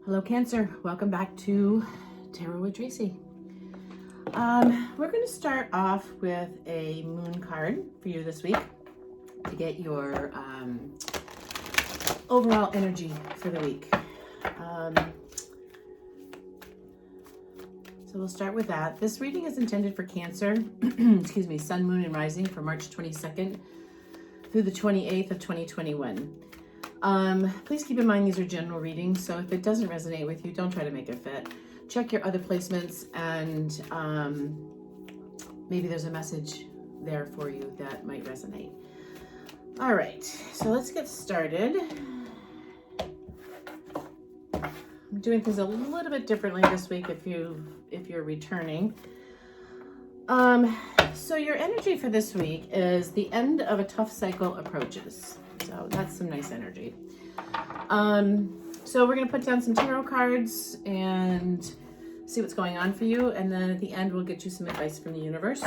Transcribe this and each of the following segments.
Hello Cancer, welcome back to Tarot with Tracy. We're going to start off with a moon card for you this week to get your overall energy for the week. So we'll start with that. This reading is intended for Cancer, excuse me, Sun, Moon, and Rising for March 22nd through the 28th of 2021. Please keep in mind these are general readings, so if it doesn't resonate with you, don't try to make it fit. Check your other placements, and maybe there's a message there for you that might resonate. All right, so let's get started. I'm doing things a little bit differently this week if you're returning. So your energy for this week is the end of a tough cycle approaches. So that's some nice energy. So we're going to put down some tarot cards and see what's going on for you. And then at the end, we'll get you some advice from the universe.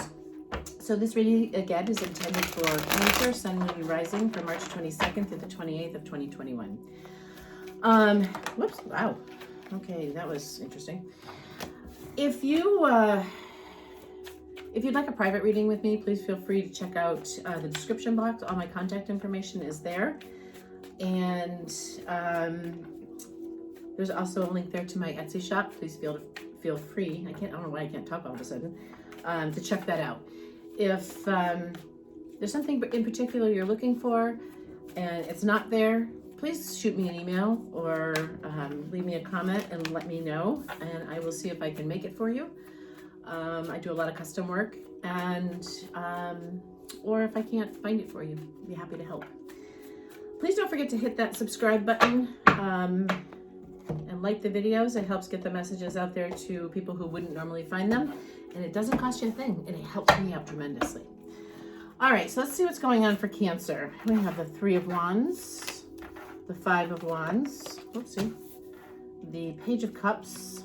So this reading, again, is intended for Cancer, Sun, Moon, and Rising for March 22nd through the 28th of 2021. Whoops, wow. Okay, that was interesting. If you'd like a private reading with me, please feel free to check out the description box. All my contact information is there. And there's also a link there to my Etsy shop. Please feel free. I don't know why I can't talk all of a sudden, to check that out. If there's something in particular you're looking for and it's not there, please shoot me an email or leave me a comment and let me know, and I will see if I can make it for you. I do a lot of custom work, and or if I can't find it for you, I'd be happy to help. Please don't forget to hit that subscribe button and like the videos. It helps get the messages out there to people who wouldn't normally find them, and it doesn't cost you a thing, and it helps me out tremendously. All right, so let's see what's going on for Cancer. We have the Three of Wands, the Five of Wands, whoopsie, the Page of Cups,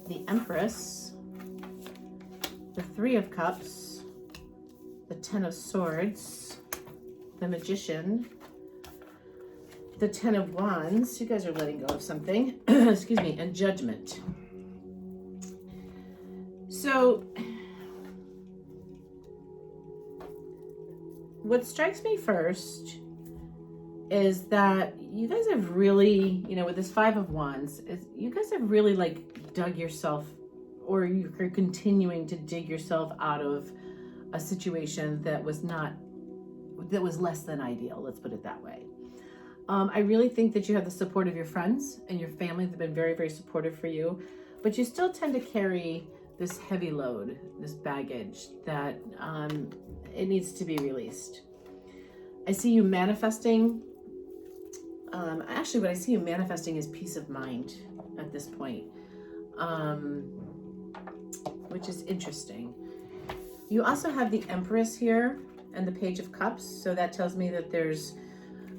the Empress, the Three of Cups, the Ten of Swords, the Magician, the Ten of Wands. You guys are letting go of something. Excuse me, and Judgment. So what strikes me first is that you guys have really, with this Five of Wands, you guys have really dug yourself, or you're continuing to dig yourself out of a situation that was less than ideal. Let's put it that way. I really think that you have the support of your friends and your family that have been very, very supportive for you, but you still tend to carry this heavy load, this baggage that it needs to be released. I see you manifesting. Actually, what I see you manifesting is peace of mind at this point. Which is interesting. You also have the Empress here and the Page of Cups, so that tells me that there's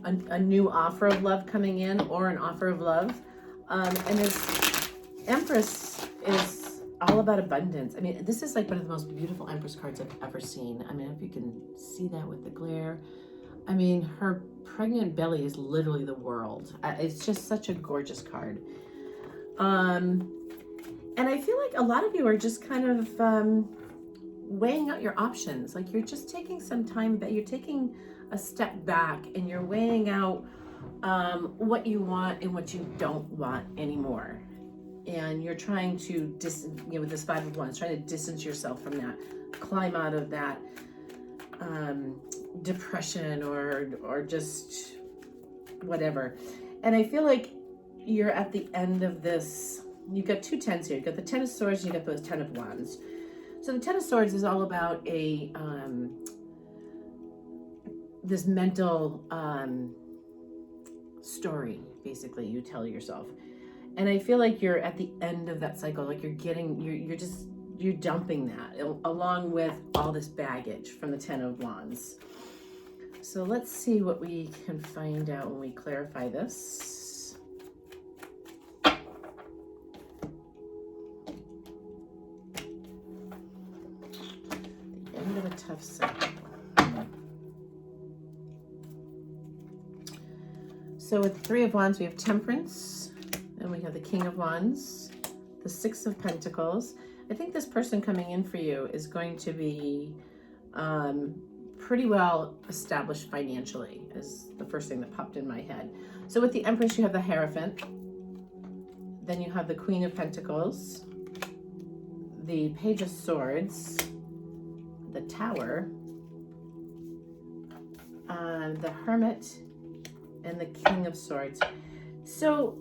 a new offer of love coming in, or an offer of love. And this Empress is all about abundance. I mean, this is like one of the most beautiful Empress cards I've ever seen. I mean, if you can see that with the glare. I mean, her pregnant belly is literally the world. It's just such a gorgeous card. And I feel like a lot of you are just kind of weighing out your options. Like, you're just taking some time, that you're taking a step back and you're weighing out what you want and what you don't want anymore. And you're trying to, with this Five of Wands, trying to distance yourself from that, climb out of that depression or just whatever. And I feel like you're at the end of this. You've got two tens here. You've got the Ten of Swords and you've got those Ten of Wands. So the Ten of Swords is all about this mental story, basically, you tell yourself. And I feel like you're at the end of that cycle. Like you're dumping that along with all this baggage from the Ten of Wands. So let's see what we can find out when we clarify this. The end of a tough cycle. So with the Three of Wands, we have Temperance Then we have the King of Wands, the Six of Pentacles. I think this person coming in for you is going to be pretty well established financially, is the first thing that popped in my head. So with the Empress, you have the Hierophant. Then you have the Queen of Pentacles, the Page of Swords, the Tower, the Hermit, and the King of Swords. So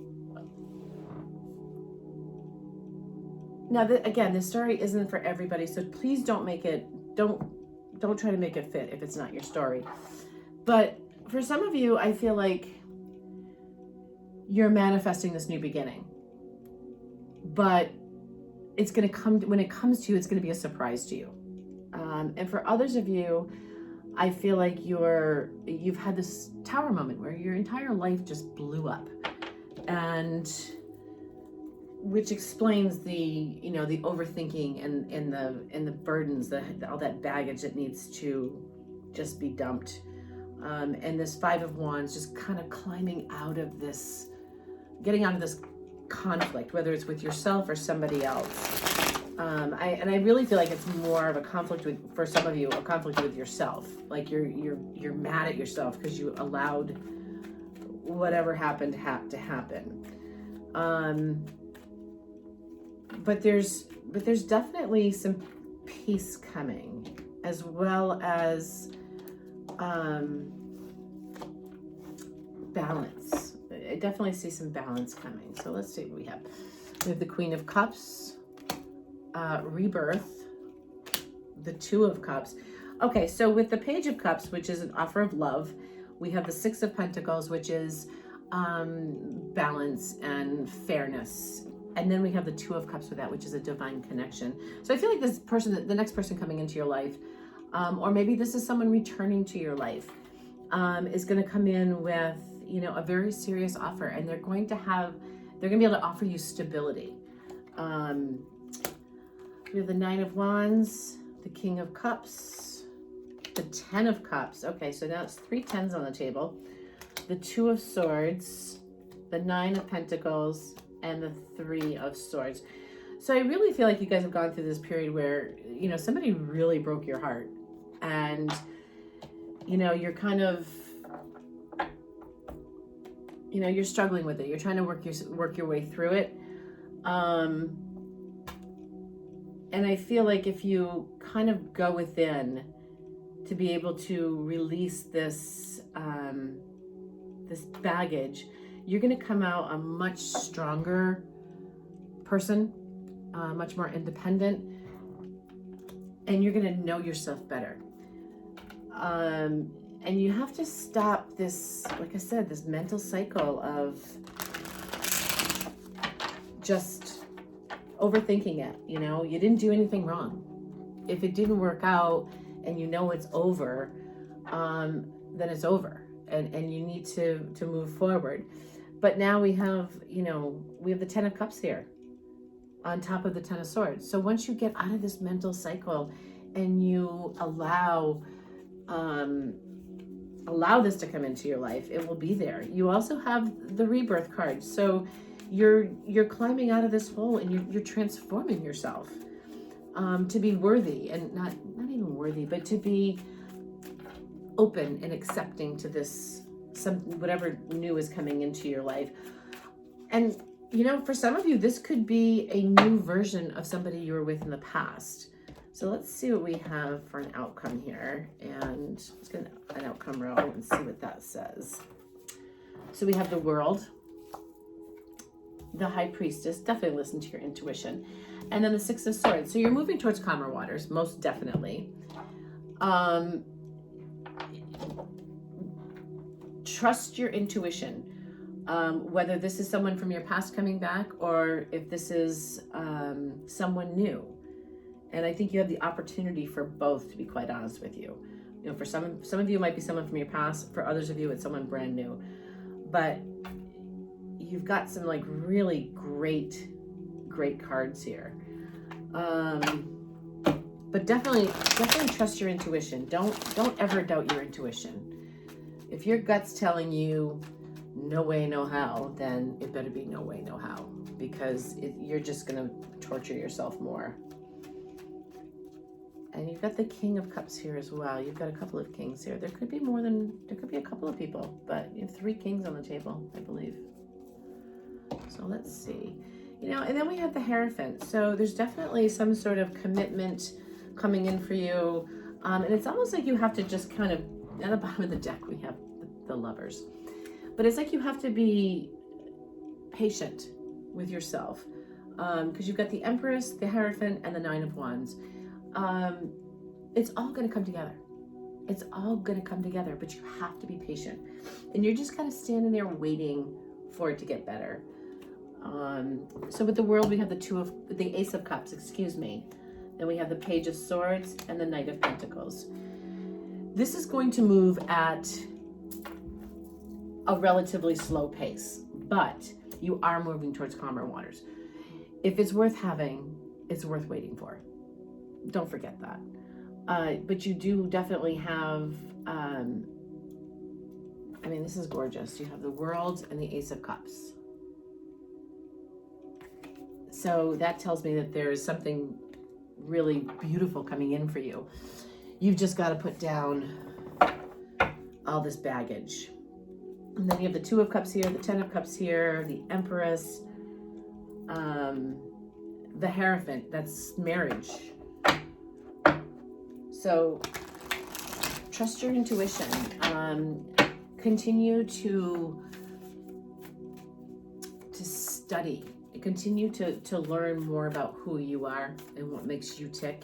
now, again, this story isn't for everybody, so please don't make it, don't try to make it fit if it's not your story. But for some of you, I feel like you're manifesting this new beginning. But it's going to come, when it comes to you, it's going to be a surprise to you. And for others of you, I feel like you've had this tower moment where your entire life just blew up, and which explains the overthinking and the burdens, all that baggage that needs to just be dumped. And this Five of Wands, just kind of climbing out of this, getting out of this conflict, whether it's with yourself or somebody else. I really feel like it's more of a conflict for some of you, a conflict with yourself. Like you're mad at yourself because you allowed whatever happened to happen. But there's definitely some peace coming, as well as balance. I definitely see some balance coming. So let's see what we have. We have the Queen of Cups, Rebirth, the Two of Cups. Okay, so with the Page of Cups, which is an offer of love, we have the Six of Pentacles, which is balance and fairness. And then we have the Two of Cups with that, which is a divine connection. So I feel like this person, the next person coming into your life, or maybe this is someone returning to your life, is going to come in with, a very serious offer, and they're going to be able to offer you stability. We have the Nine of Wands, the King of Cups, the Ten of Cups. Okay, so now it's 3 tens on the table. The Two of Swords, the Nine of Pentacles, and the Three of Swords. So I really feel like you guys have gone through this period where, somebody really broke your heart, and, you're kind of, you're struggling with it. You're trying to work your way through it. And I feel like if you kind of go within to be able to release this, this baggage, you're going to come out a much stronger person, much more independent, and you're going to know yourself better. And you have to stop this, like I said, this mental cycle of just overthinking it. You didn't do anything wrong. If it didn't work out and it's over, then it's over, and you need to move forward. But now we have the Ten of Cups here on top of the Ten of Swords. So once you get out of this mental cycle and you allow this to come into your life, it will be there. You also have the Rebirth card. So you're climbing out of this hole, and you're transforming yourself to be worthy, and not even worthy, but to be open and accepting to this, whatever new is coming into your life. And for some of you, this could be a new version of somebody you were with in the past. So let's see what we have for an outcome here, and let's get an outcome row and see what that says. So we have the World, the High Priestess. Definitely listen to your intuition. And then the Six of Swords. So you're moving towards calmer waters, most definitely. Trust your intuition. Whether this is someone from your past coming back, or if this is someone new. And I think you have the opportunity for both, to be quite honest with you. For some of you, it might be someone from your past. For others of you, it's someone brand new. But you've got some really great cards here. But definitely trust your intuition. Don't ever doubt your intuition. If your gut's telling you no way, no how, then it better be no way, no how, because you're just going to torture yourself more. And you've got the King of Cups here as well. You've got a couple of kings here. There could be a couple of people, but you have 3 kings on the table, I believe. So let's see. And then we have the Hierophant. So there's definitely some sort of commitment coming in for you. And it's almost like you have to just kind of, at the bottom of the deck, we have the Lovers. But it's like you have to be patient with yourself. Because you've got the Empress, the Hierophant, and the 9 of Wands. It's all going to come together. It's all going to come together, but you have to be patient. And you're just kind of standing there waiting for it to get better. So with the World, we have the Ace of Cups, Then we have the Page of Swords and the Knight of Pentacles. This is going to move at a relatively slow pace, but you are moving towards calmer waters. If it's worth having, it's worth waiting for. Don't forget that. But you do definitely have, this is gorgeous. You have the World and the Ace of Cups. So that tells me that there's something really beautiful coming in for you. You've just got to put down all this baggage. And then you have the 2 of Cups here, the 10 of Cups here, the Empress, the Hierophant, that's marriage. So trust your intuition. Continue to study. Continue to learn more about who you are and what makes you tick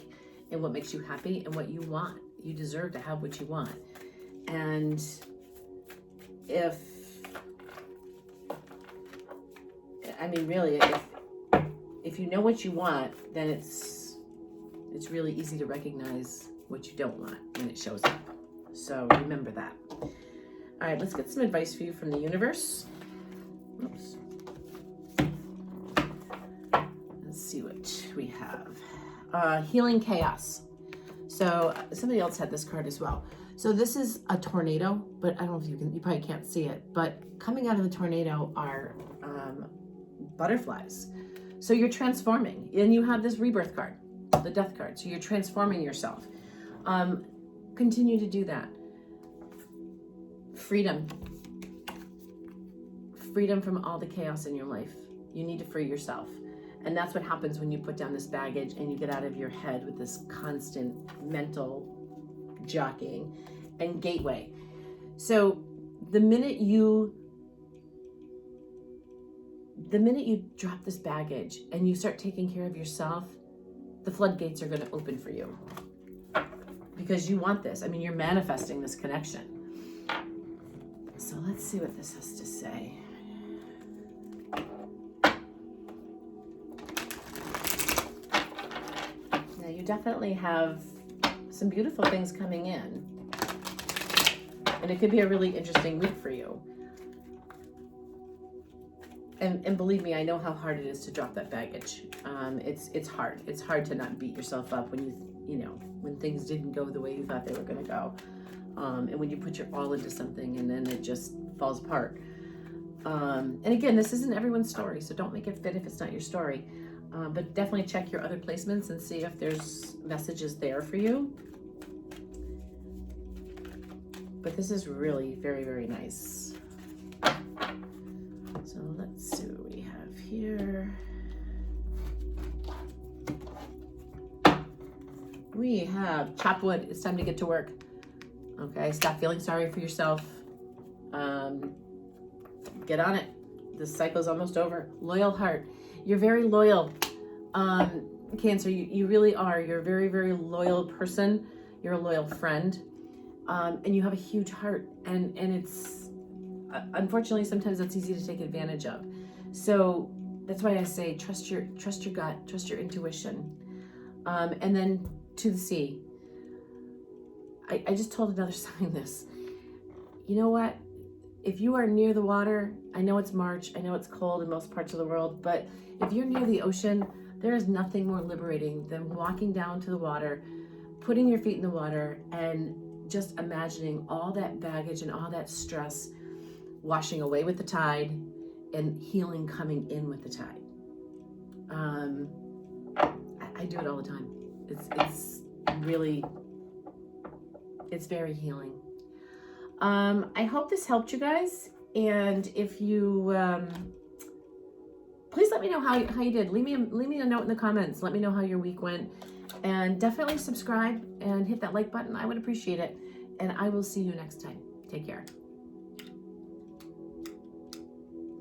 and what makes you happy and what you want. You deserve to have what you want. And if you know what you want, then it's really easy to recognize what you don't want when it shows up. So remember that. All right, let's get some advice for you from the universe. Oops. Let's see what we have. Healing Chaos. So somebody else had this card as well. So this is a tornado, but I don't know if you probably can't see it, but coming out of the tornado are butterflies. So you're transforming, and you have this rebirth card, the death card. So you're transforming yourself. Continue to do that. Freedom from all the chaos in your life. You need to free yourself. And that's what happens when you put down this baggage and you get out of your head with this constant mental jockeying and gateway. So the minute you drop this baggage and you start taking care of yourself, the floodgates are going to open for you. Because you want this. You're manifesting this connection. So let's see what this has to say. Now you definitely have some beautiful things coming in. And it could be a really interesting week for you. And believe me, I know how hard it is to drop that baggage. It's hard. It's hard to not beat yourself up when when things didn't go the way you thought they were going to go. And when you put your all into something and then it just falls apart. And again, this isn't everyone's story, so don't make it fit if it's not your story. But definitely check your other placements and see if there's messages there for you. But this is really very, very nice. So let's see what we have here. We have chop wood. It's time to get to work. Okay, stop feeling sorry for yourself. Get on it. This cycle's almost over. Loyal heart. You're very loyal. Cancer, you really are. You're a very, very loyal person. You're a loyal friend. And you have a huge heart. And it's, unfortunately, sometimes that's easy to take advantage of. So that's why I say trust your gut, trust your intuition. And then to the sea. I just told another sign this. You know what? If you are near the water, I know it's March, I know it's cold in most parts of the world, but if you're near the ocean, there is nothing more liberating than walking down to the water, putting your feet in the water, and just imagining all that baggage and all that stress washing away with the tide and healing coming in with the tide. I do it all the time. It's really, it's very healing. I hope this helped you guys. And if you, please let me know how you did. Leave me a note in the comments. Let me know how your week went. And definitely subscribe and hit that like button. I would appreciate it. And I will see you next time. Take care.